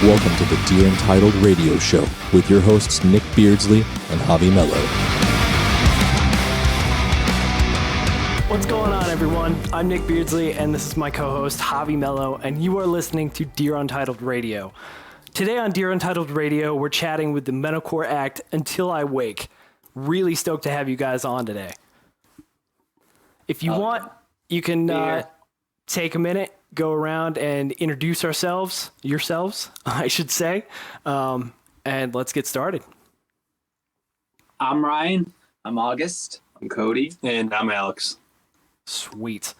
Welcome to the Dear Entitled Radio Show with your hosts Nick Beardsley and Javi Mello. What's going on, everyone? I'm Nick Beardsley, and this is my co-host Javi Mello, and you are listening to Dear Untitled Radio. Today on Dear Untitled Radio, we're chatting with the metalcore act Until I Wake. Really stoked to have you guys on today. If you want, you can take a minute, go around and introduce yourselves, I should say, and let's get started. I'm Ryan. I'm August. I'm Cody. And I'm Alex. Sweet.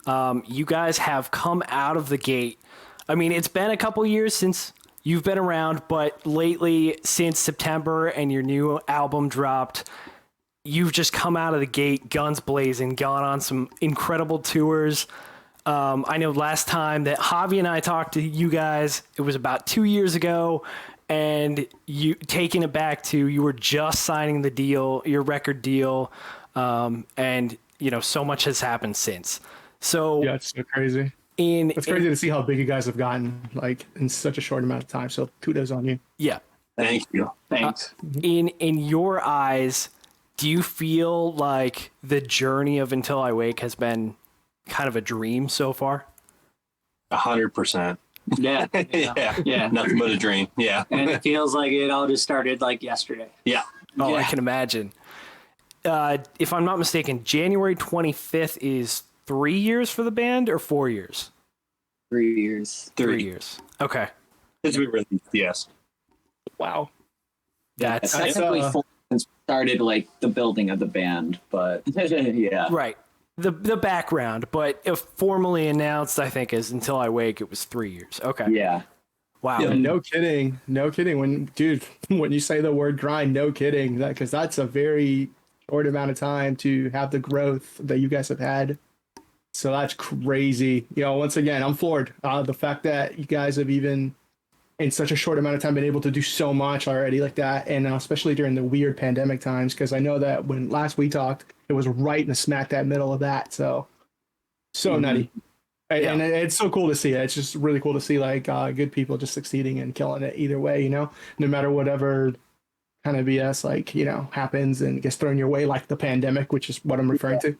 You guys have come out of the gate. I mean, it's been a couple years since you've been around, but lately, since September and your new album dropped, you've just come out of the gate, guns blazing, gone on some incredible tours. I know last time that Javi and I talked to you guys, it was about 2 years ago, and you taking it back to you were just signing the deal, your record deal, and you know so much has happened since. So yeah, it's so crazy. It's crazy to see how big you guys have gotten, like in such a short amount of time. So kudos on you. Yeah, Thank you. Thanks. in your eyes, do you feel like the journey of Until I Wake has been kind of a dream so far? 100%. Yeah. Yeah. Nothing but a dream. Yeah. And it feels like it all just started like yesterday. Yeah. Oh, I Yeah. can imagine. If I'm not mistaken, January 25th is 3 years for the band or 4 years? 3 years. 3 years. Okay. It's been really, yes. Wow. That's Technically four since we started like the building of the band, but yeah. right. The background, but if formally announced, I think, is Until I Wake, it was 3 years. Okay. Yeah. Wow. Yeah, no kidding. No kidding. When you say the word grind, no kidding. Because that's a very short amount of time to have the growth that you guys have had. So that's crazy. You know, once again, I'm floored. The fact that you guys have even in such a short amount of time been able to do so much already like that, and especially during the weird pandemic times, because I know that when last we talked, it was right in the smack that middle of that. So nutty. Yeah. And it's so cool to see it. It's just really cool to see like good people just succeeding and killing it either way, you know, no matter whatever kind of BS like, you know, happens and gets thrown your way, like the pandemic, which is what I'm referring to.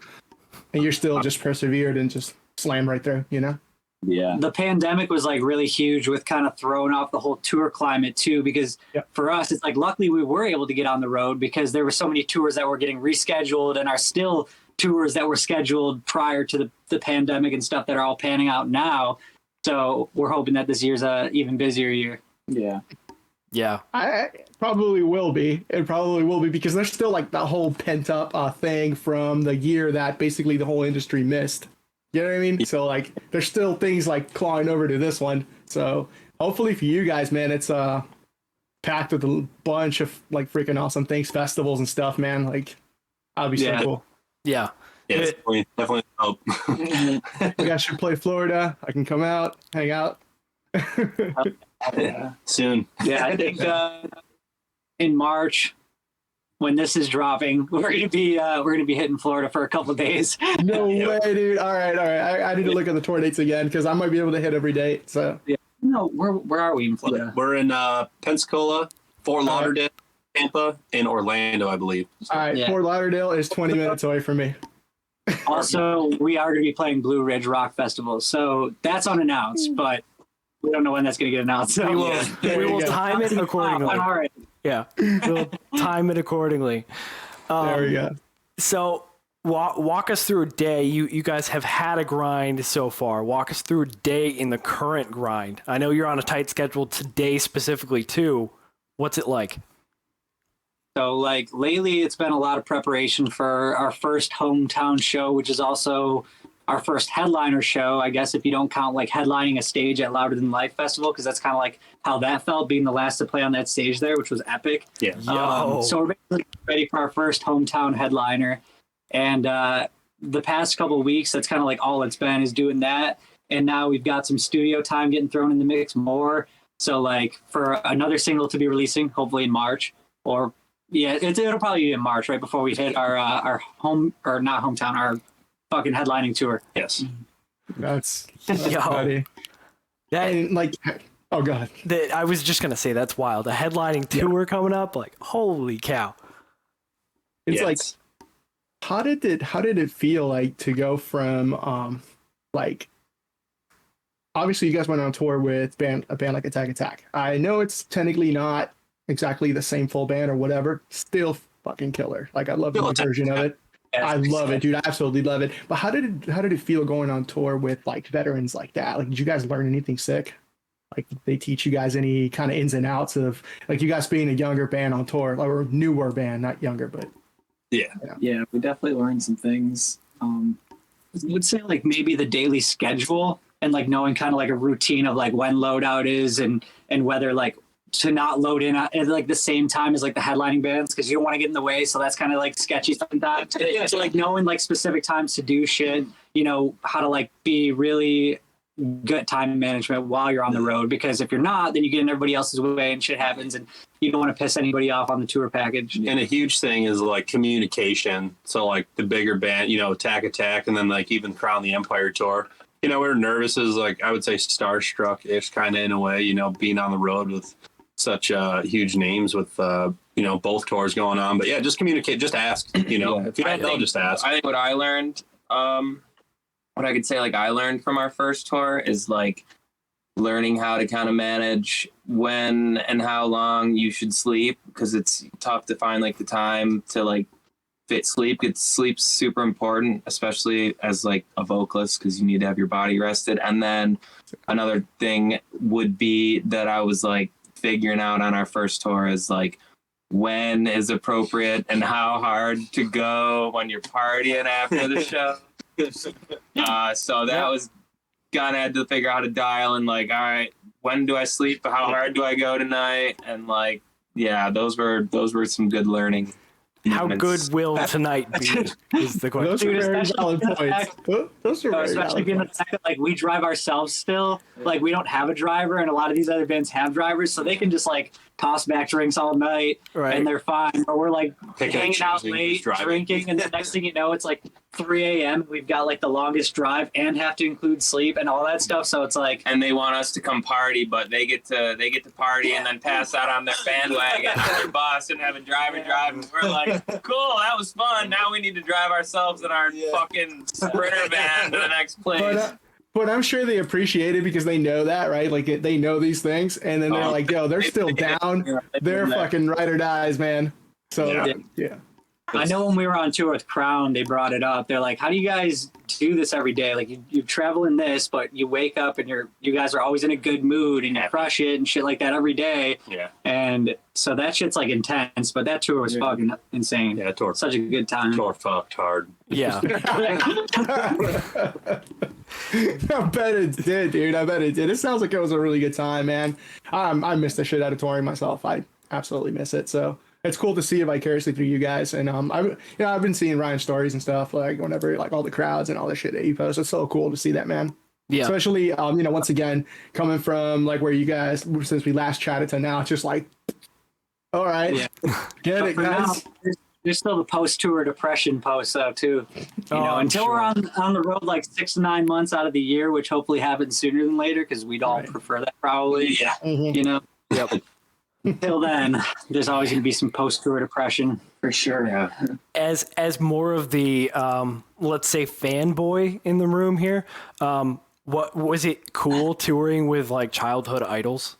And you're still just persevered and just slam right through, you know? Yeah. The pandemic was like really huge with kind of throwing off the whole tour climate too, because for us, it's like luckily we were able to get on the road because there were so many tours that were getting rescheduled and are still tours that were scheduled prior to the pandemic and stuff that are all panning out now. So we're hoping that this year's a even busier year. Yeah. Yeah. It probably will be. It probably will be because there's still like that whole pent up thing from the year that basically the whole industry missed. You know what I mean? So like there's still things like clawing over to this one. So hopefully for you guys, man, it's packed with a bunch of like freaking awesome things, festivals and stuff, man. Like that'd be so cool. Yeah. Yeah, definitely help. You guys should play Florida. I can come out, hang out. Soon. Yeah, I think in March when this is dropping, we're gonna be hitting Florida for a couple of days. No way, dude. All right. I need to look at the tour dates again because I might be able to hit every date. So Yeah. No, where are we in Florida? We're in Pensacola, Fort Lauderdale, Tampa, and Orlando, I believe. all right, Yeah. Fort Lauderdale is 20 minutes away from me. Also, we are going to be playing Blue Ridge Rock Festival, so that's unannounced, but we don't know when that's going to get announced. So We will, Yeah. we will you go. time it accordingly. All right. Yeah. We'll time it accordingly. There we go. So walk us through a day. You guys have had a grind so far. Walk us through a day in the current grind. I know you're on a tight schedule today specifically too. What's it like? So, like, lately it's been a lot of preparation for our first hometown show, which is also our first headliner show, I guess, if you don't count, like, headlining a stage at Louder Than Life Festival, because that's kind of like how that felt, being the last to play on that stage there, which was epic. Yeah. Yo. So we're basically ready for our first hometown headliner. And the past couple of weeks, that's kind of like all it's been is doing that. And now we've got some studio time getting thrown in the mix more. So, like, for another single to be releasing, hopefully in March, or it'll probably be in March, right before we hit our home, or not hometown, our fucking headlining tour. Yes. That's Yo. funny. That, And like Oh god. I was just gonna say that's wild. A headlining tour coming up, like holy cow! It's Yeah, like, how did it feel like to go from like, obviously you guys went on tour with a band like Attack Attack. I know it's technically not exactly the same full band or whatever. Still fucking killer. Like I love the Still new Attack version of Attack. it. I love it, dude. I absolutely love it. But how did it feel going on tour with like veterans like that? Like, did you guys learn anything sick? Like, did they teach you guys any kind of ins and outs of like you guys being a younger band on tour, or newer band, not younger, but Yeah, we definitely learned some things. I would say like maybe the daily schedule and like knowing kind of like a routine of like when loadout is and whether like to not load in at like the same time as like the headlining bands because you don't want to get in the way. So that's kind of like sketchy sometimes. So like knowing like specific times to do shit, you know, how to like be really good time management while you're on the road, because if you're not, then you get in everybody else's way and shit happens and you don't want to piss anybody off on the tour package. And a huge thing is like communication. So like the bigger band, you know, Attack, and then like even Crown the Empire tour. You know, we were nervous as like I would say starstruck-ish kind of in a way. You know, being on the road with such huge names with you know both tours going on. But yeah, just communicate, just ask. You know, if you don't know, just ask. I think what I learned, what I could say like I learned from our first tour is like learning how to kind of manage when and how long you should sleep, because it's tough to find like the time to like fit sleep. Sleep's super important, especially as like a vocalist, because you need to have your body rested. And then another thing would be that I was like figuring out on our first tour is like when is appropriate and how hard to go when you're partying after the show. So that was kind of had to figure out how to dial and like, all right, when do I sleep? How hard do I go tonight? And like, yeah, those were some good learning. How moments. good will tonight be? Is the question. those are Dude, very especially valid points. Those are very Especially valid given the points. fact that like we drive ourselves still, like we don't have a driver, and a lot of these other bands have drivers, so they can just like toss back drinks all night Right. and they're fine. Or we're like Picking and hanging out choosing late, who's driving. drinking, and the next thing you know, it's like 3 a.m. We've got like the longest drive and have to include sleep and all that stuff. So it's like, And they want us to come party, but they get to party and then pass out on their bandwagon on their bus and have a driver drive. And we're like, cool, that was fun. Now we need to drive ourselves in our fucking Sprinter van to the next place. But I'm sure they appreciate it because they know that, right? Like they know these things, and then they're like, "Yo, they're still down. They're fucking ride or dies, man." So yeah. I know when we were on tour with Crown, they brought it up. They're like, "How do you guys do this every day? Like you travel in this, but you wake up and you guys are always in a good mood and you crush it and shit like that every day." Yeah. And so that shit's like intense, but that tour was fucking insane. Yeah, tour. Such a good time. Tour fucked hard. Yeah. I bet it did, dude. I bet it did. It sounds like it was a really good time, man. I missed the shit out of touring myself. I absolutely miss it. So it's cool to see it vicariously through you guys. And I've been seeing Ryan's stories and stuff, like whenever like all the crowds and all the shit that you post. It's so cool to see that, man. Yeah. Especially once again, coming from like where you guys since we last chatted to now, it's just like, all right, get it, For now, guys. there's still the post-tour depression post though too. You know, until we're on the road like 6 to 9 months out of the year, which hopefully happens sooner than later because we'd all prefer that probably. Yeah. You know. Yep. Until then, there's always going to be some post-tour depression for sure. Yeah. As more of the let's say fanboy in the room here, what was it cool touring with like childhood idols?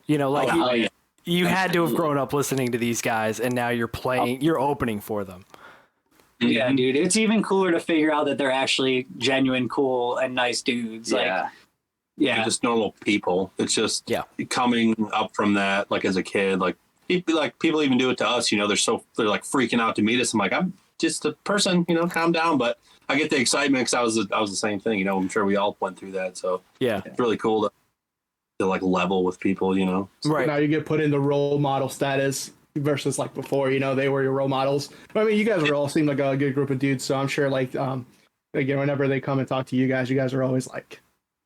You know, like you had to have grown up listening to these guys, and now you're opening for them. Yeah, dude, it's even cooler to figure out that they're actually genuine, cool, and nice dudes. Yeah. They're just normal people. It's just coming up from that, like as a kid, like people even do it to us. You know, they're like freaking out to meet us. I'm like, I'm just a person. You know, calm down. But I get the excitement because I was the same thing. You know, I'm sure we all went through that. So Yeah. it's really cool to like level with people. You know, Right. Now you get put in the role model status versus like before, they were your role models. But, I mean, you guys all seem like a good group of dudes. So I'm sure like, again, whenever they come and talk to you guys are always like,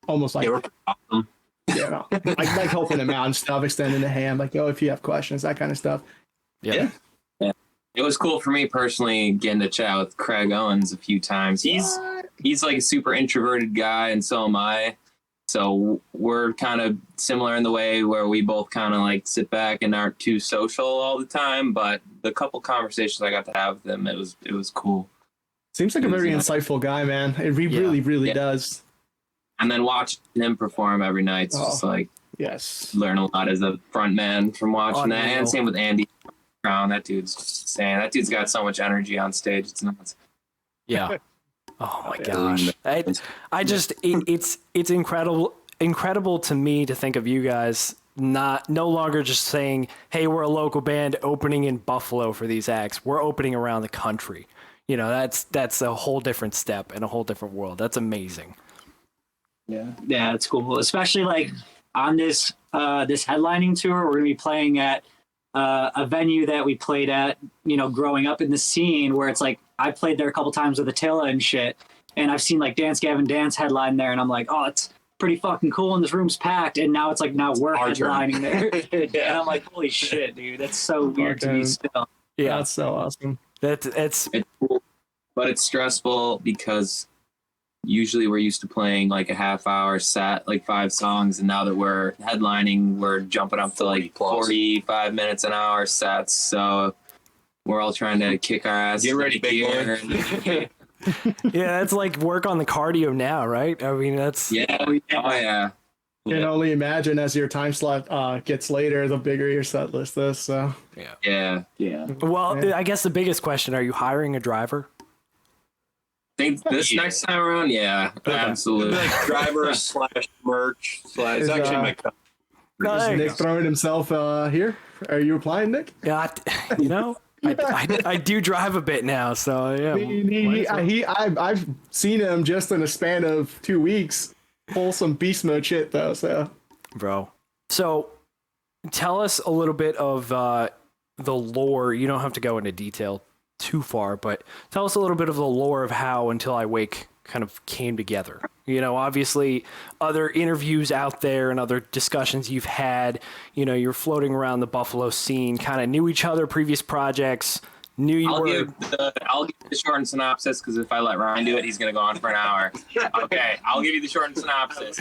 almost like, we're awesome. like helping them out and stuff, extending the hand, like, if you have questions, that kind of stuff. Yeah. It was cool for me personally getting to chat with Craig Owens a few times. He's like a super introverted guy, and so am I. So we're kind of similar in the way where we both kind of like sit back and aren't too social all the time. But the couple conversations I got to have with him, it was cool. Seems like a very insightful guy, man. It really does. And then watching him perform every night, it's just like yes, learn a lot as a front man from watching that. Unreal. And same with Andy Brown. That dude's just insane. That dude's got so much energy on stage. It's nuts. Yeah. Oh my gosh. It's incredible to me to think of you guys no longer just saying, hey, we're a local band opening in Buffalo for these acts. We're opening around the country. You know, that's a whole different step and a whole different world. That's amazing. Yeah, it's cool. Especially like on this headlining tour, we're gonna be playing at a venue that we played at, you know, growing up in the scene, where it's like I played there a couple times with Attila and shit, and I've seen like Dance Gavin Dance headline there, and I'm like, oh, it's pretty fucking cool, and this room's packed, and now it's like now we're headlining there, and I'm like, holy shit, dude, that's so weird to me still. Yeah, that's so awesome. it's cool, but it's stressful because usually we're used to playing like a half-hour set, like 5 songs, and now that we're headlining, we're jumping up to like 45 minutes an hour sets. So we're all trying to kick our ass. Get ready, big boy. yeah, that's like work on the cardio now, right? I mean, that's Oh yeah. You can only imagine as your time slot gets later, the bigger your set list is. So Yeah. well. I guess the biggest question: are you hiring a driver? Think this next time around, yeah, absolutely. Like driver / merch / it's actually my cousin. No, is there you Nick go. throwing himself here? Are you applying, Nick? Yeah, you know, I do drive a bit now, so yeah. I've seen him just in a span of 2 weeks pull some beast mode shit though. So, Bro. So, tell us a little bit of the lore. You don't have to go into detail too far, but tell us a little bit of the lore of how Until I Wake kind of came together. You know, obviously other interviews out there and other discussions you've had, you know, you're floating around the Buffalo scene, kind of knew each other, previous projects, knew you I'll were... give the short and synopsis, because if I let Ryan do it, he's gonna go on for an hour. Okay, I'll give you the short and synopsis.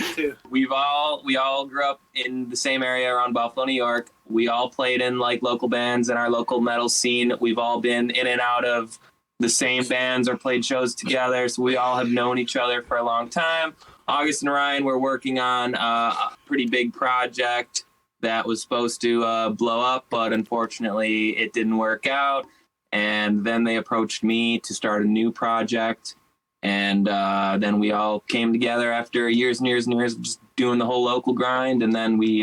We all grew up in the same area around Buffalo, New York. We all played in like local bands in our local metal scene. We've all been in and out of the same bands or played shows together, so we all have known each other for a long time. August and Ryan were working on a pretty big project that was supposed to blow up, but unfortunately it didn't work out. And then they approached me to start a new project. And then we all came together after years and years and years of just doing the whole local grind. And then they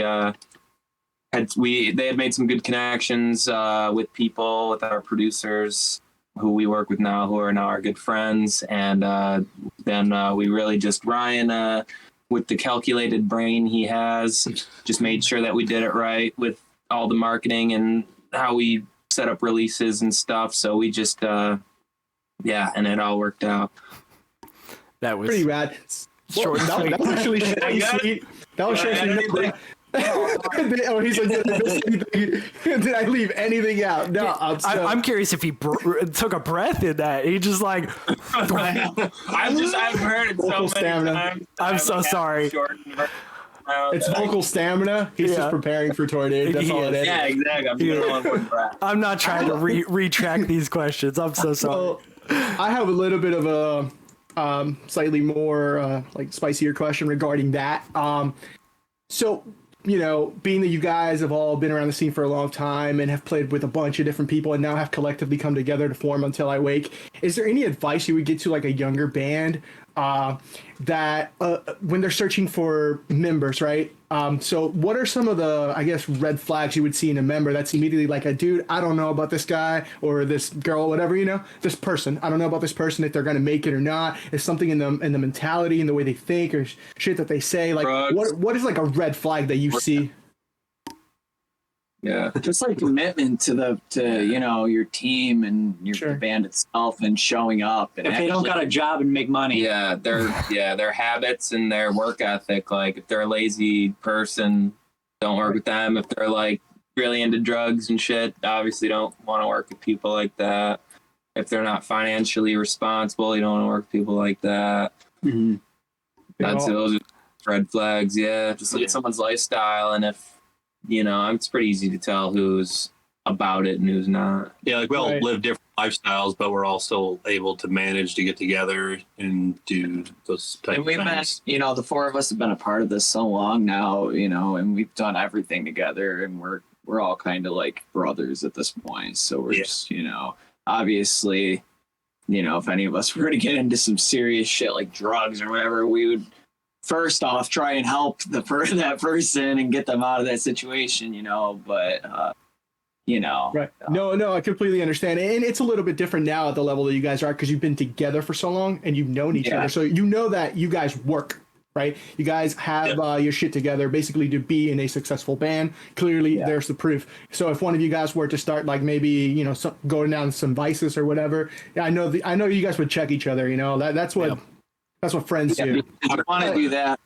had made some good connections with people, with our producers who we work with now, who are now our good friends. And then we really just, Ryan, with the calculated brain he has, just made sure that we did it right with all the marketing and how we set up releases and stuff. So we just, and it all worked out. That was pretty rad. short and sweet. That was actually sweet. That was short and sweet. Oh, he's like, did I leave anything out? No, I'm curious if he took a breath in that. He just like... I've heard it so Vocal many stamina. times. I'm so sorry. It's vocal stamina. He's just preparing for Tornado. That's all it is. Yeah, exactly. I'm doing one with breath. I'm not trying to retract these questions. I'm so sorry. Well, I have a little bit of a slightly more like spicier question regarding that. So, you know, being that you guys have all been around the scene for a long time and have played with a bunch of different people and now have collectively come together to form Until I Wake, is there any advice you would give to like a younger band that when they're searching for members, right? So what are some of the, I guess, red flags you would see in a member that's immediately like a dude, I don't know about this guy or this girl, whatever, you know, this person. I don't know about this person, if they're going to make it or not. Is something in the mentality and the way they think or shit that they say? Like, what is like a red flag that you see? Yeah. Just like commitment to you know, your team and the band itself and showing up. And if they don't got a job and make money. Yeah, their habits and their work ethic. Like if they're a lazy person, don't work with them. If they're like really into drugs and shit, obviously don't want to work with people like that. If they're not financially responsible, you don't want to work with people like that. Mm-hmm. Those are red flags. Yeah, just look at someone's lifestyle, and if it's pretty easy to tell who's about it and who's not. Yeah, like we all Right. live different lifestyles, but we're all still able to manage to get together and do those type And of we've been, things. the four of us have been a part of this so long now, and we've done everything together, and we're all kind of like brothers at this point. So we're Yeah. just, obviously, if any of us were to get into some serious shit like drugs or whatever, we would first off try and help that person and get them out of that situation, but Right. No, I completely understand. And it's a little bit different now at the level that you guys are because you've been together for so long and you've known each Yeah. other. So you know that you guys work, right? You guys have your shit together basically to be in a successful band. Clearly, there's the proof. So if one of you guys were to start like maybe, going down some vices or whatever, I know you guys would check each other, that's what friends do. If you want to do that,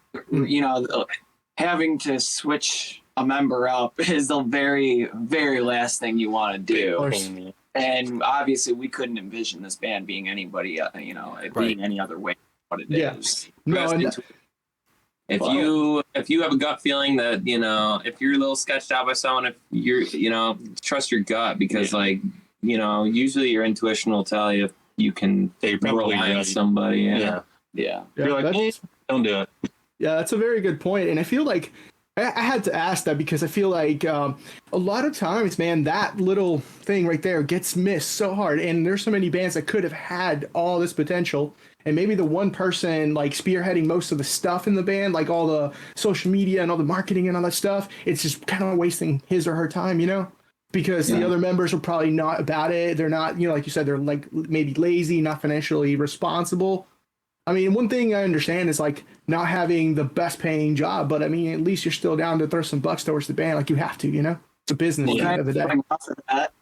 having to switch a member up is the very, very last thing you want to do. And obviously, we couldn't envision this band being anybody, it being any other way than what it is. No, and If you have a gut feeling that if you're a little sketched out by someone, if you're trust your gut because usually your intuition will tell you if you can You're probably rely on ready. somebody. Yeah. Yeah. You're like, that's- don't do it. Yeah, that's a very good point. And I feel like I had to ask that because I feel like a lot of times, man, that little thing right there gets missed so hard. And there's so many bands that could have had all this potential. And maybe the one person like spearheading most of the stuff in the band, like all the social media and all the marketing and all that stuff, it's just kind of wasting his or her time, because the other members are probably not about it. They're not, like you said, they're like maybe lazy, not financially responsible. I mean, one thing I understand is like not having the best paying job, but I mean, at least you're still down to throw some bucks towards the band. Like you have to, it's a business at the end of the day. Coming off of that,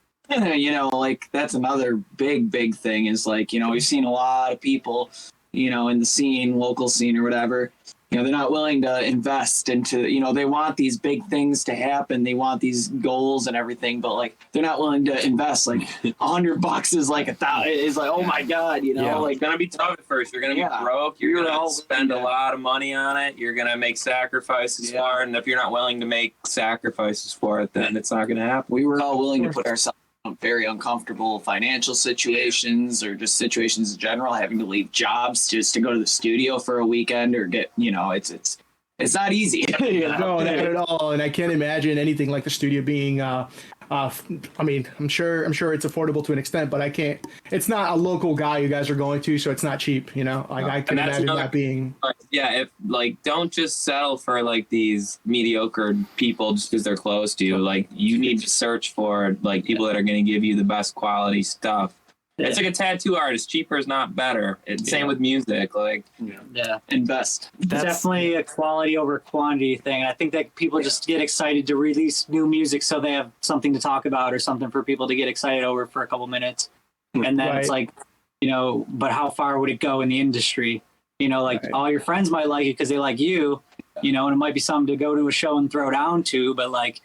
like that's another big thing is like, we've seen a lot of people, in the scene, local scene or whatever, they're not willing to invest into, they want these big things to happen. They want these goals and everything, but like, they're not willing to invest like $100 is like $1,000 is like, oh my God, Like, it's gonna be tough at first. You're gonna be broke. You're gonna spend a lot of money on it. You're gonna make sacrifices for it, and if you're not willing to make sacrifices for it, then it's not gonna happen. we were all willing to put ourselves in very uncomfortable financial situations or just situations in general, having to leave jobs just to go to the studio for a weekend or get, it's not easy. No, not at all. And I can't imagine anything like the studio being, I mean, I'm sure it's affordable to an extent, but it's not a local guy you guys are going to, so it's not cheap, Like I can imagine that being. Don't just settle for like these mediocre people just because they're close to you. Like you need to search for like people that are going to give you the best quality stuff. It's like a tattoo artist. Cheaper is not better. Same with music. Like Invest. It's definitely a quality over quantity thing. I think that people just get excited to release new music so they have something to talk about or something for people to get excited over for a couple minutes. And then it's like, but how far would it go in the industry? All your friends might like it because they like you, and it might be something to go to a show and throw down to, but like,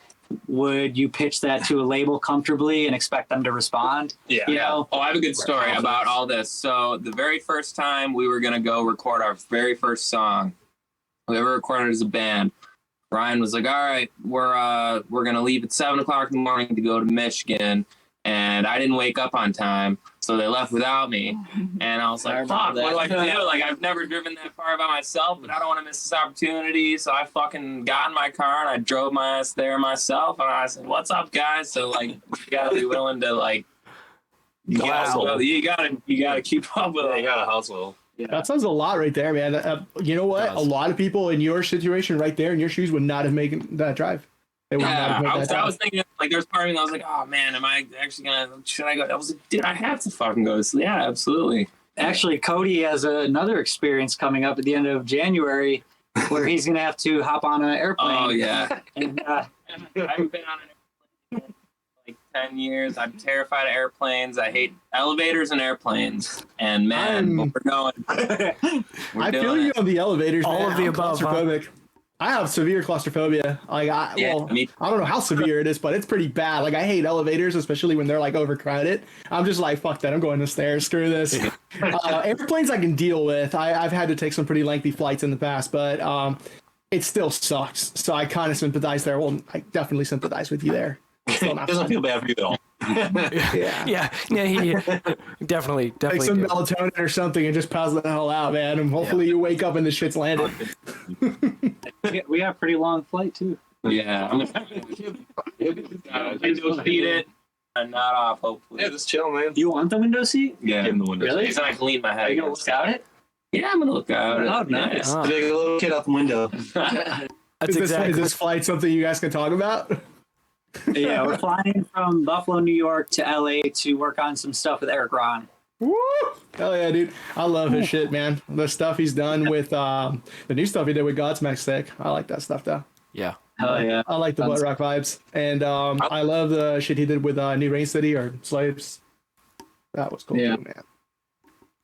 would you pitch that to a label comfortably and expect them to respond? Oh, I have a good story about all this. So the very first time we were going to go record our very first song, we ever recorded as a band, Ryan was like, all right, we're going to leave at 7:00 in the morning to go to Michigan. And I didn't wake up on time, so they left without me. And I was like, fuck, what do I do? Like, I've never driven that far by myself, but I don't want to miss this opportunity. So I fucking got in my car and I drove my ass there myself. And I said, what's up, guys? So, like, you got to be willing to, like, you gotta keep up with it. You gotta hustle. Yeah. That sounds a lot right there, man. You know what? A lot of people in your situation right there in your shoes would not have made that drive. I was thinking, like, there's part of me that was like, oh man, am I actually should I go? I was like, dude, I have to fucking go. Yeah, absolutely. Actually, Cody has another experience coming up at the end of January where he's going to have to hop on an airplane. Oh, yeah. And, I haven't been on an airplane in like 10 years. I'm terrified of airplanes. I hate elevators and airplanes. And man, we're going. I feel you on the elevators. All man. of the I'm above. claustrophobic. I have severe claustrophobia. Like I don't know how severe it is, but it's pretty bad. Like I hate elevators, especially when they're like overcrowded. I'm just like, fuck that. I'm going to stairs. Screw this. Airplanes I can deal with. I've had to take some pretty lengthy flights in the past, but it still sucks. So I kind of sympathize there. Well, I definitely sympathize with you there. Still not Doesn't fun. feel bad for you at all. Yeah. Yeah, he definitely Take some did. melatonin or something and just pass the hell out, man. And hopefully you wake up and the shit's landed. We have a pretty long flight too. Yeah. Window seat it and not off, hopefully. Yeah, just chill, man. You want the window seat? Yeah. Give him the window. Really? So I can lean my head. Are you gonna against look out it? Yeah, I'm gonna look out. Oh, nice. Oh, Take a little kid out the window. that's Is exactly. this flight something you guys can talk about? Yeah, we're flying from Buffalo, New York to LA to work on some stuff with Eric Ron. Woo! Hell yeah, dude. I love his shit, man. The stuff he's done with the new stuff he did with Godsmack sick. I like that stuff though. Yeah. Hell yeah. I like the Blood Rock vibes. And I love the shit he did with New Rain City or Slaves. That was cool Yeah. too, man.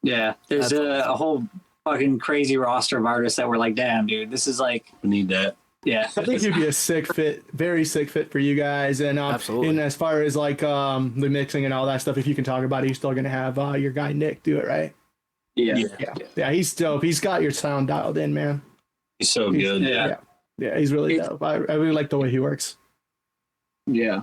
Yeah, there's a whole fucking crazy roster of artists that were like, damn, dude, this is like, We need that. yeah. I think he'd be a sick fit, very sick fit for you guys. And Absolutely. and as far as like the mixing and all that stuff, if you can talk about it, you're still gonna have your guy Nick do it, right? Yeah. Yeah, he's dope. He's got your sound dialed in, man. He's so He's- good. Yeah, he's really dope. I really like the way he works. Yeah.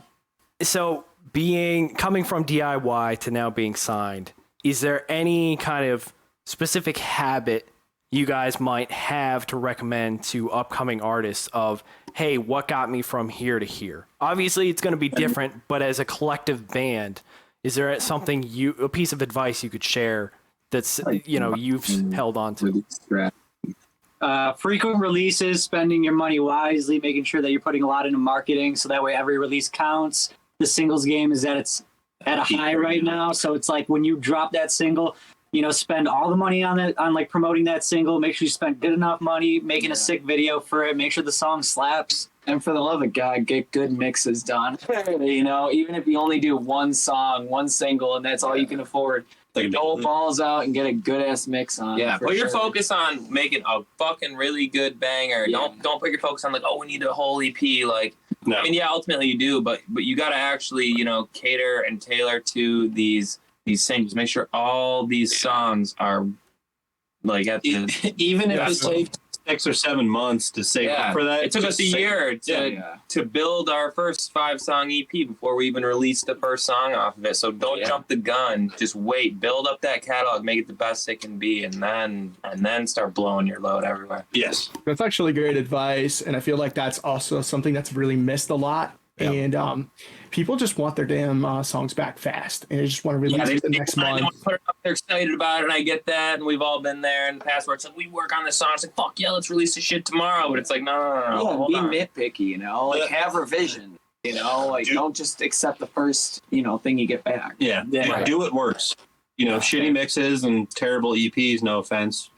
So coming from DIY to now being signed, is there any kind of specific habit you guys might have to recommend to upcoming artists of, hey, what got me from here to here? Obviously it's going to be different, but as a collective band, is there a piece of advice you could share that's, you've held on to? Frequent releases, spending your money wisely, making sure that you're putting a lot into marketing so that way every release counts. The singles game is at a high right now, so it's like when you drop that single, spend all the money on it, on like promoting that single. Make sure you spend good enough money making a sick video for it. Make sure the song slaps. And for the love of God, get good mixes done. Even if you only do one song, one single, and that's all you can afford, go balls out and get a good ass mix on. Yeah, for put your sure. focus on making a fucking really good banger. Yeah. Don't put your focus on like, oh, we need a whole EP. Like, No. I mean, yeah, ultimately you do, but you got to actually, cater and tailor to these singles. Make sure all these songs are like at the. Even if Yeah, it so- takes 6 or 7 months to save Yeah, up for that. it took us a Just save- year to build our first 5-song EP before we even released the first song off of it. So don't jump the gun. Just wait, build up that catalog, make it the best it can be, and then start blowing your load everywhere. Yes. That's actually great advice, and I feel like that's also something that's really missed a lot. Yeah. And people just want their damn songs back fast, and they just want to release it the next month. They're excited about it, and I get that, and we've all been there in the past where it's like, we work on this song, it's like, fuck yeah, let's release this shit tomorrow, but it's like, no, hold be on. nitpicky, like have revision, like don't just accept the first, thing you get back. Yeah. Yeah. Do what works. Shitty mixes and terrible EPs, no offense.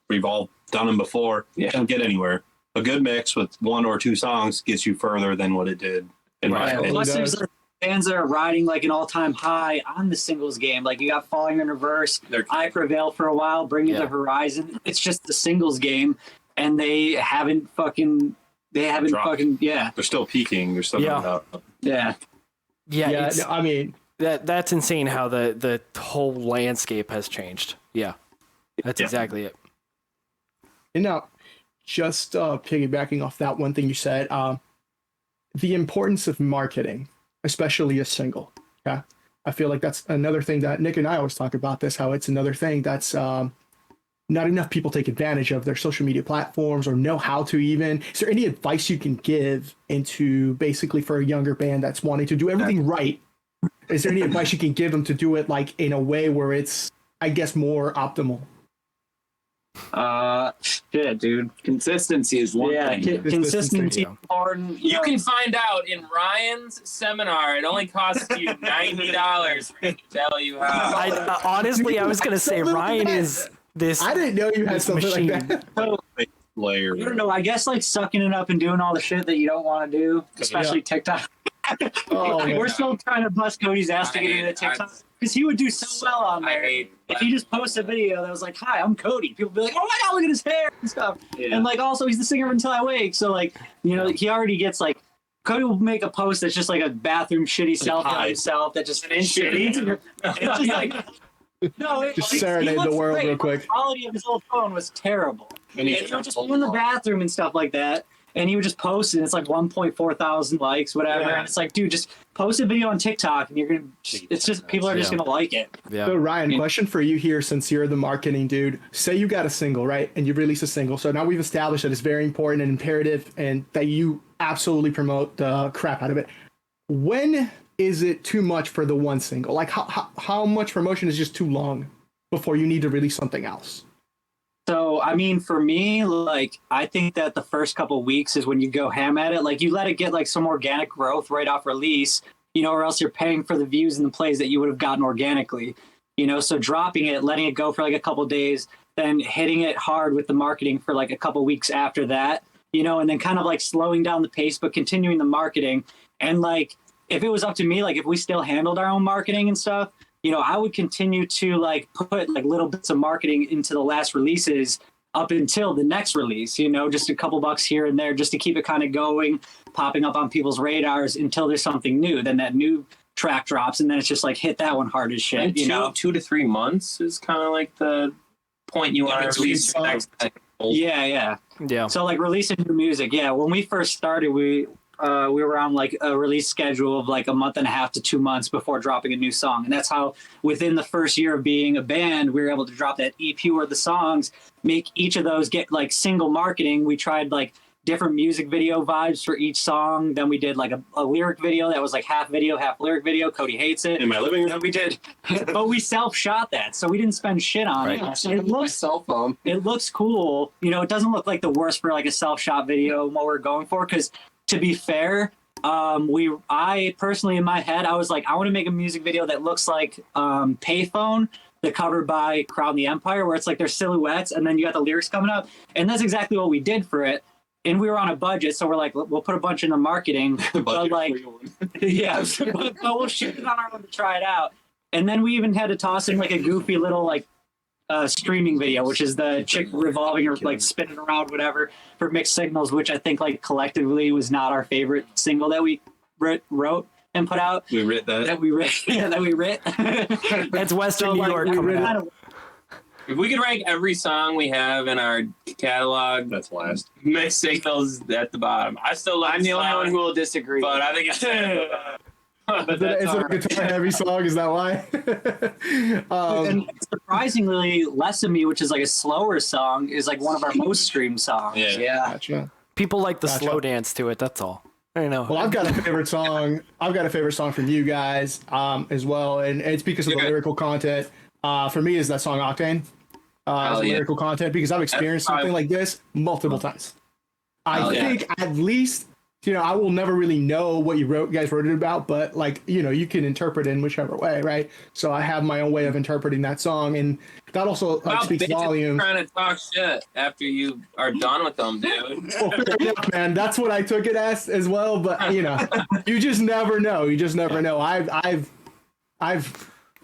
We've all done them before. Yeah. Don't get anywhere. A good mix with 1 or 2 songs gets you further than what it did. In my Right. opinion. Plus, there's bands that are riding like an all-time high on the singles game. Like you got Falling in Reverse, I Prevail for a while, Bring You the Horizon. It's just the singles game, and they haven't fucking Dropped. yeah. They're still peaking. They're still Yeah. going up. Yeah. Yeah, Yeah, it's, no, I mean, that's insane how the whole landscape has changed. Yeah, that's exactly it. and now just piggybacking off that one thing you said, the importance of marketing, especially a single. Okay, I feel like that's another thing that Nick and I always talk about this. How it's another thing that's not enough people take advantage of their social media platforms or know how to even. Is there any advice you can give into basically for a younger band that's wanting to do everything right? Is there any advice you can give them to do it like in a way where it's, I guess, more optimal? Shit, dude. Consistency is one Yeah, thing. consistency Yeah. important. You can find out in Ryan's seminar. It only costs you $90 for him to tell you how. Honestly, I was gonna say Ryan is this. I didn't know you had this something machine. like that. Layer. I don't know. I guess like sucking it up and doing all the shit that you don't want to do, especially TikTok. Oh, Like, man. we're still trying to bust Cody's ass to get into TikTok because he would do so well on I there. hate If he just posts a video that was like, "Hi, I'm Cody," people would be like, "Oh my god, look at his hair and stuff." And like, also he's the singer of Until I Wake, so like, he already gets like. Cody will make a post that's just like a bathroom shitty selfie of hi. himself that just Shitty. it's just like No, Just he serenade the looks world great, real but the quick. quality of his old phone was terrible. And And he's he would just be in the bathroom and stuff like that. And he would just post it. And it's like 1.4 thousand likes, whatever. Yeah. And it's like, dude, just post a video on TikTok, and you're gonna. It's just people are just Yeah. gonna like it. Yeah. So Ryan, question for you here, since you're the marketing dude. Say you got a single, right? And you release a single. So now we've established that it's very important and imperative and that you absolutely promote the crap out of it. When is it too much for the one single? Like how much promotion is just too long before you need to release something else? So, I mean, for me, like, I think that the first couple weeks is when you go ham at it. Like, you let it get like some organic growth right off release, you know, or else you're paying for the views and the plays that you would have gotten organically, you know. So dropping it, letting it go for like a couple days, then hitting it hard with the marketing for like a couple weeks after that, you know, and then kind of like slowing down the pace, but continuing the marketing. And like, if it was up to me, like if we still handled our own marketing and stuff, you know, I would continue to like put like little bits of marketing into the last releases up until the next release, you know, just a couple bucks here and there just to keep it kind of going, popping up on people's radars until there's something new. Then that new track drops and then it's just like hit that one hard as shit, And you know? 2 to 3 months is kind of like the point you want to release your next single. Yeah. Yeah. So like releasing new music. Yeah. When we first started, we were on like a release schedule of like a month and a half to 2 months before dropping a new song. And that's how within the first year of being a band, we were able to drop that EP or the songs, make each of those get like single marketing. We tried like different music video vibes for each song. Then we did like a lyric video that was like half video, half lyric video. Cody hates it. In my living room. And we did, but we self-shot that. So we didn't spend shit on it. It looks cell phone. it looks cool. You know, it doesn't look like the worst for like a self-shot video and what we're going for. Because to be fair, I personally in my head, I was like, I want to make a music video that looks like Payphone, the cover by Crown the Empire, where it's like their silhouettes and then you got the lyrics coming up. And that's exactly what we did for it. And we were on a budget, so we're like, we'll put a bunch in the marketing, but like, yeah, but we'll shoot it on our own to try it out. And then we even had to toss in like a goofy little like streaming video, which is the chick revolving or like spinning around, whatever, for Mixed Signals, which I think like collectively was not our favorite single that we wrote and put out. We writ that. That we writ. Yeah, that we writ. That's Western So, New like, York we coming kind out. of- If we could rank every song we have in our catalog, That's last. Mixed Signals at the bottom. I still love I'm the only one who will disagree. but I think it's but that's Is it a guitar heavy song? Is that why? and surprisingly, Less of Me, which is like a slower song, is like one of our most streamed songs. Yeah. yeah. Gotcha. People like the Gotcha. slow dance to it. That's all. I know. Well, I've got a favorite song. I've got a favorite song from you guys as well, and it's because of the Okay. lyrical content. For me, is that song Octane? Hell The yeah. lyrical content, because I've experienced That's something like this multiple times. I Hell yeah. think at least, you know, I will never really know what you guys wrote it about, but like, you know, you can interpret it in whichever way, right? So I have my own way of interpreting that song, and that also Wow, speaks bitches volumes. trying to talk shit after you are done with them, dude. Well, fair enough, man. That's what I took it as well. But you know, you just never know. You just never know. I've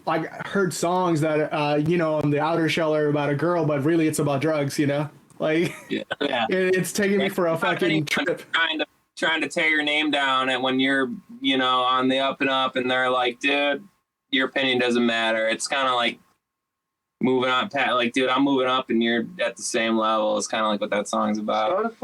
like heard songs that you know, on the outer shell are about a girl, but really it's about drugs. You know, like Yeah. it's taking me for a fucking trip. Trying to tear your name down, and when you're, you know, on the up and up, and they're like, dude, your opinion doesn't matter. It's kind of like moving on, Pat. Like, dude, I'm moving up, and you're at the same level. It's kind of like what that song's about.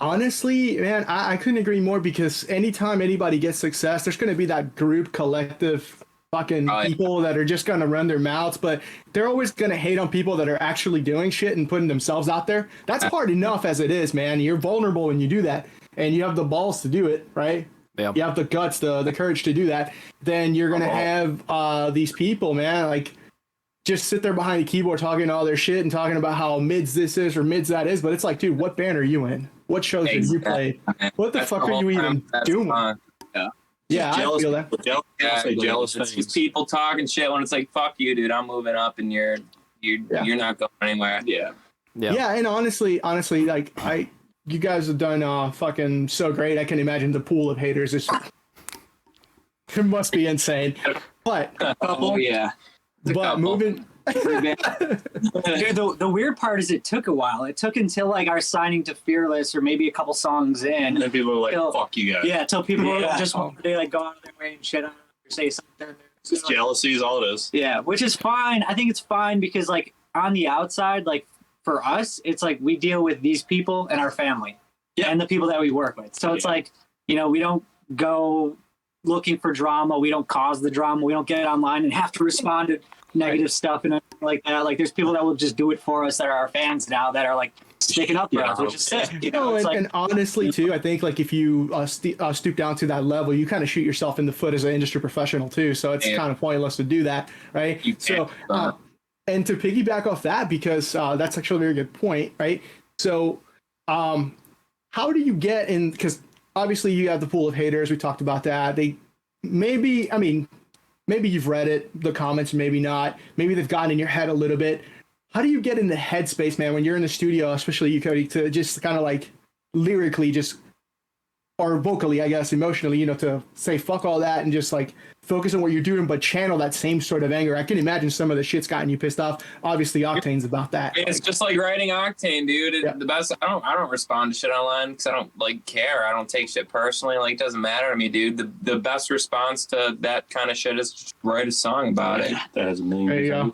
Honestly, man, I couldn't agree more, because anytime anybody gets success, there's going to be that group collective fucking Oh, yeah. people that are just going to run their mouths, but they're always going to hate on people that are actually doing shit and putting themselves out there. That's hard enough as it is, man. You're vulnerable when you do that, and you have the balls to do it, right? Yeah. You have the guts, the courage to do that. Then you're going to have these people, man, like just sit there behind the keyboard talking all their shit and talking about how mids this is or mids that is. But it's like, dude, what band are you in? What shows have you played? What the That's fuck are whole you even premise. That's doing? fun. Yeah, I Jealous, feel that. jealous, Exactly. jealous It's things. just people talking shit when it's like, fuck you, dude. I'm moving up, and you're not going anywhere. Yeah. Yeah, and honestly, like you guys have done fucking so great. I can imagine the pool of haters is it must be insane. But Oh yeah. but moving. Dude, the weird part is it took a while. It took until like our signing to Fearless or maybe a couple songs in. And then people are like, Till- fuck you guys. Yeah, till people Yeah. just they like go out of their way and shit on it or say something. Just jealousy is all it is. Yeah, which is fine. I think it's fine because like on the outside, like for us, it's like we deal with these people and our family and the people that we work with. So it's like, you know, we don't go looking for drama. We don't cause the drama. We don't get online and have to respond to negative stuff and everything like that. Like there's people that will just do it for us that are our fans now that are like sticking up for us, which is sick. You know, it's and honestly too, I think like if you stoop down to that level, you kind of shoot yourself in the foot as an industry professional too. So it's kind of pointless to do that, right? So and to piggyback off that, because that's actually a very good point, right? So how do you get in, because obviously you have the pool of haters, we talked about that. They maybe you've read it, the comments, maybe not, maybe they've gotten in your head a little bit. How do you get in the headspace, man, when you're in the studio, especially you, Cody, to just kind of like lyrically just, or vocally, I guess, emotionally, you know, to say fuck all that and just like focus on what you're doing, but channel that same sort of anger? I can imagine some of the shit's gotten you pissed off. Obviously, Octane's about that. It's just like writing Octane, dude. The best. I don't respond to shit online because I don't like care. I don't take shit personally. Like, it doesn't matter to me, dude. The best response to that kind of shit is just write a song about it. That has a million. There you go.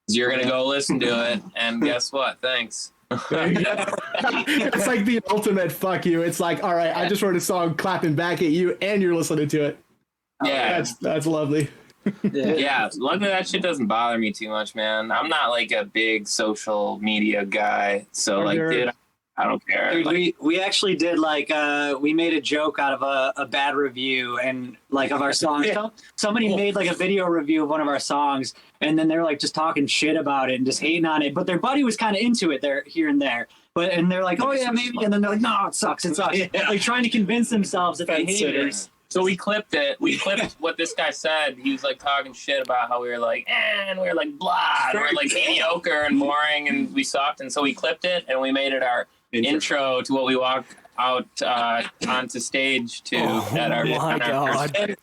You're gonna go listen to it, and guess what? Thanks. It's like the ultimate fuck you. It's like, all right, I just wrote a song clapping back at you and you're listening to it. Yeah, that's lovely. Yeah, luckily that shit doesn't bother me too much, man. I'm not like a big social media guy, so like, dude, I don't care. Dude, like, we actually did like we made a joke out of a bad review and like of our song. Somebody made like a video review of one of our songs, and then they're like just talking shit about it and just hating on it. But their buddy was kind of into it there, here and there. And they're like, oh yeah, maybe. And then they're like, no, it sucks. It sucks. Like trying to convince themselves that they hate it. So we clipped it. We clipped what this guy said. He was like talking shit about how we were like, and we were like blah, and we were like mediocre and boring, and we sucked. And so we clipped it and we made it our intro to what we walk out onto stage to at our. Oh my god! And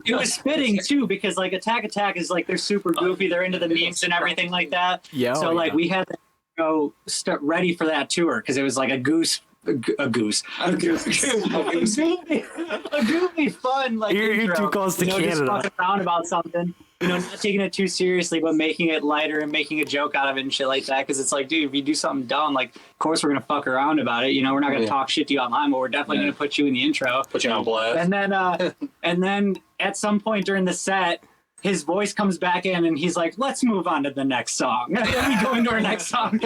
it was fitting too because like Attack is like they're super goofy. They're into the memes and everything like that. Yeah. So like we had to go ready for that tour because it was like a goofy fun like You're intro, too close to Canada. Just fucking around about something, you know, not taking it too seriously, but making it lighter and making a joke out of it and shit like that. Because it's like, dude, if you do something dumb, like, of course we're gonna fuck around about it. You know, we're not gonna talk shit to you online, but we're definitely gonna put you in the intro, Put you on blast. and then at some point during the set, his voice comes back in and he's like, let's move on to the next song. And we go into our next song.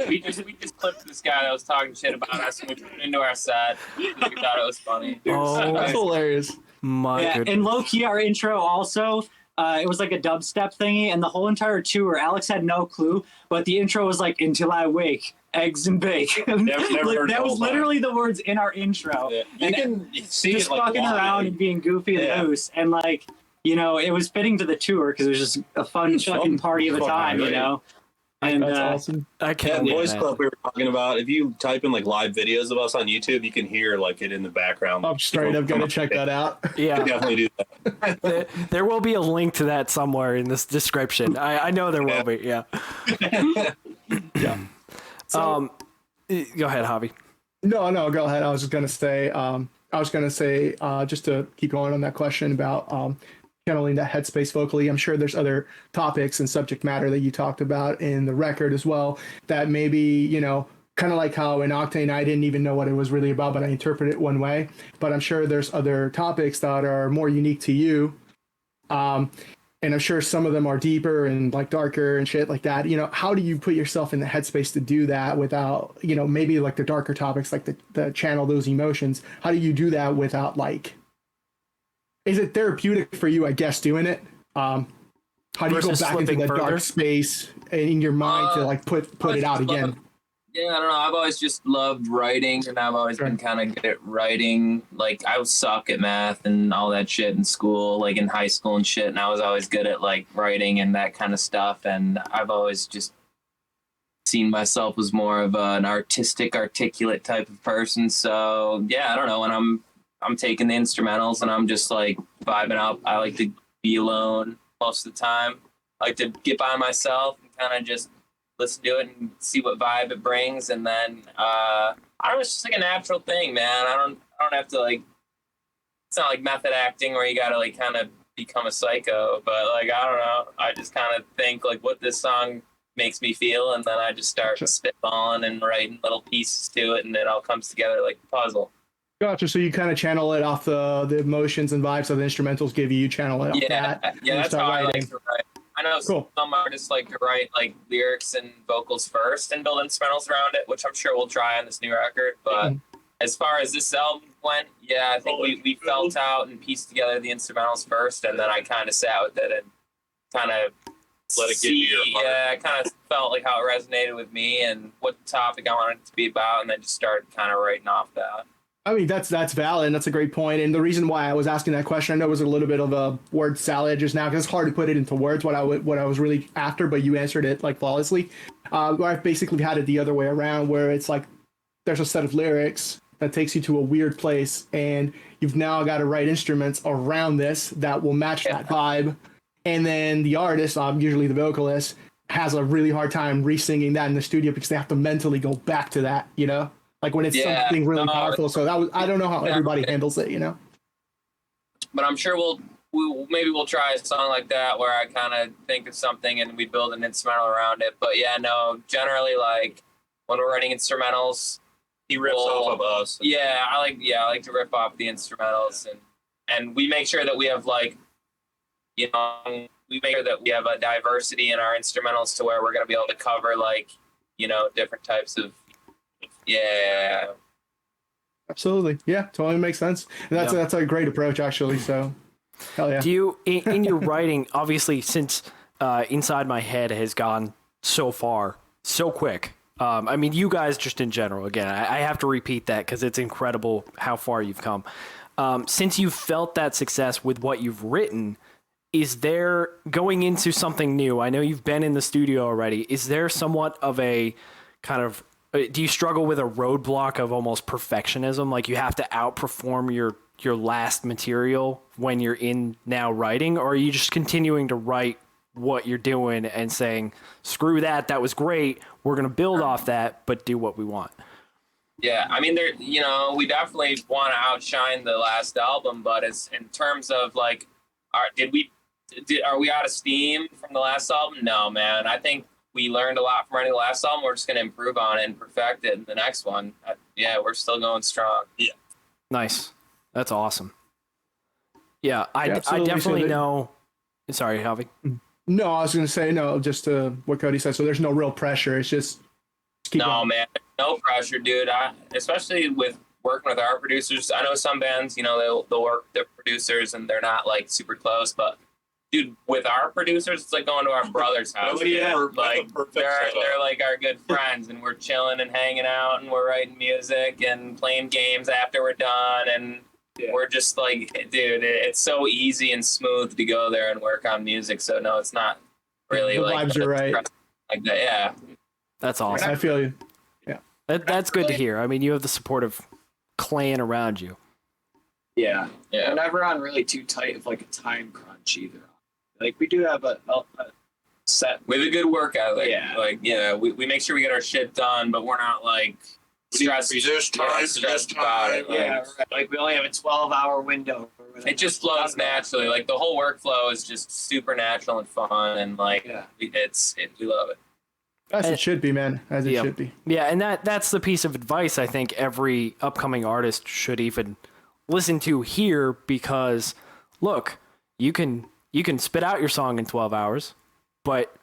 we just clipped this guy that was talking shit about us and we put it into our set. We thought it was funny. Oh, That's hilarious. my goodness. And low key, our intro also, it was like a dubstep thingy, and the whole entire tour, Alex had no clue, but the intro was like, until I wake, eggs and bake. Never heard that the was whole literally the words in our intro. Yeah. You And can see just it like fucking around and being goofy and loose, and like, you know, it was fitting to the tour because it was just a fun fucking party of a time, you know. And That's awesome. I That can't. voice clip we were talking about, if you type in like live videos of us on YouTube, you can hear like it in the background. I'm straight up gonna check that out. Yeah, Definitely do that. there will be a link to that somewhere in this description. I know there will be. Yeah. Yeah. Go ahead, Javi. No, go ahead. I was just gonna say, just to keep going on that question about channeling that headspace vocally. I'm sure there's other topics and subject matter that you talked about in the record as well that maybe, you know, kind of like how in Octane I didn't even know what it was really about, but I interpret it one way. But I'm sure there's other topics that are more unique to you. And I'm sure some of them are deeper and like darker and shit like that. You know, how do you put yourself in the headspace to do that without, you know, maybe like the darker topics, like the channel those emotions? How do you do that without like, is it therapeutic for you, I guess, doing it? How do you go Versus back into slipping the further? dark space in your mind to like put it out again? Yeah, I don't know. I've always just loved writing, and I've always been kind of good at writing. Like, I was suck at math and all that shit in school, like in high school and shit, and I was always good at like writing and that kind of stuff. And I've always just seen myself as more of an artistic, articulate type of person. So yeah, I don't know. When I'm taking the instrumentals and I'm just like vibing out, I like to be alone most of the time. I like to get by myself and kind of just listen to it and see what vibe it brings. And then I don't know, it's just like a natural thing, man. I don't have to like, it's not like method acting where you gotta like kind of become a psycho, but like I don't know. I just kind of think like what this song makes me feel, and then I just start spitballing and writing little pieces to it, and it all comes together like a puzzle. Gotcha. So you kind of channel it off the emotions and vibes that the instrumentals give you. You channel it off that. Yeah, that's how I like to write. I know Cool. some artists like to write like lyrics and vocals first and build instrumentals around it, which I'm sure we'll try on this new record. But as far as this album went, yeah, I think we felt out and pieced together the instrumentals first, and then I kind of sat with it and kind of Let it get to your heart. Yeah, I kind of felt like how it resonated with me and what topic I wanted it to be about, and then just started kind of writing off that. I mean, that's valid, and that's a great point. And the reason why I was asking that question, I know it was a little bit of a word salad just now, because it's hard to put it into words what I was really after, but you answered it like flawlessly. I've basically had it the other way around, where it's like there's a set of lyrics that takes you to a weird place, and you've now got to write instruments around this that will match that vibe. And then the artist, usually the vocalist, has a really hard time re-singing that in the studio because they have to mentally go back to that, you know? Like when it's something really powerful. So I don't know how everybody handles it, you know? But I'm sure we'll try a song like that where I kind of think of something and we build an instrumental around it. But yeah, no, generally like when we're writing instrumentals, He rips off of us. Yeah, I like to rip off the instrumentals and we make sure that we have like, you know, we make sure that we have a diversity in our instrumentals to where we're going to be able to cover like, you know, different types of, yeah. Absolutely. Yeah, totally makes sense. And that's a great approach, actually. So, hell yeah. Do you, in your writing, obviously, since Inside My Head has gone so far, so quick, I mean, you guys just in general, again, I have to repeat that because it's incredible how far you've come. Since you've felt that success with what you've written, is there, going into something new, I know you've been in the studio already, is there somewhat of a kind of, do you struggle with a roadblock of almost perfectionism? Like you have to outperform your last material when you're in now writing, or are you just continuing to write what you're doing and saying, screw that, that was great, we're going to build off that, but do what we want? Yeah, I mean, there, you know, we definitely want to outshine the last album, but as in terms of like, are we out of steam from the last album? No, man. I think we learned a lot from writing the last album. We're just going to improve on it and perfect it in the next one. Yeah, we're still going strong. Yeah. Nice. That's awesome. Yeah, I absolutely. definitely know. Sorry, Javi. No, I was going to say, no, just what Cody said. So there's no real pressure. It's just keep going. Man, no pressure, dude. Especially with working with our producers. I know some bands, you know, they'll work with their producers and they're not like super close, but dude, with our producers, it's like going to our brother's house. Like they're like our good friends, and we're chilling and hanging out, and we're writing music and playing games after we're done, and we're just like, dude, it's so easy and smooth to go there and work on music. So no, it's not really the like vibes are right. Like that. Yeah, that's awesome. I feel you. Yeah, that's good to hear. I mean, you have the support of clan around you. Yeah. We're never on really too tight of like a time crunch either. Like we do have a set. We have a good work ethic. Yeah. Like, we make sure we get our shit done, but we're not like stressed about it. Yeah, right. Like we only have a 12-hour window. It just flows naturally. Like the whole workflow is just super natural and fun, and like we love it. As it should be, man. As it should be. Yeah, and that's the piece of advice I think every upcoming artist should even listen to here, because look, you can spit out your song in 12 hours, but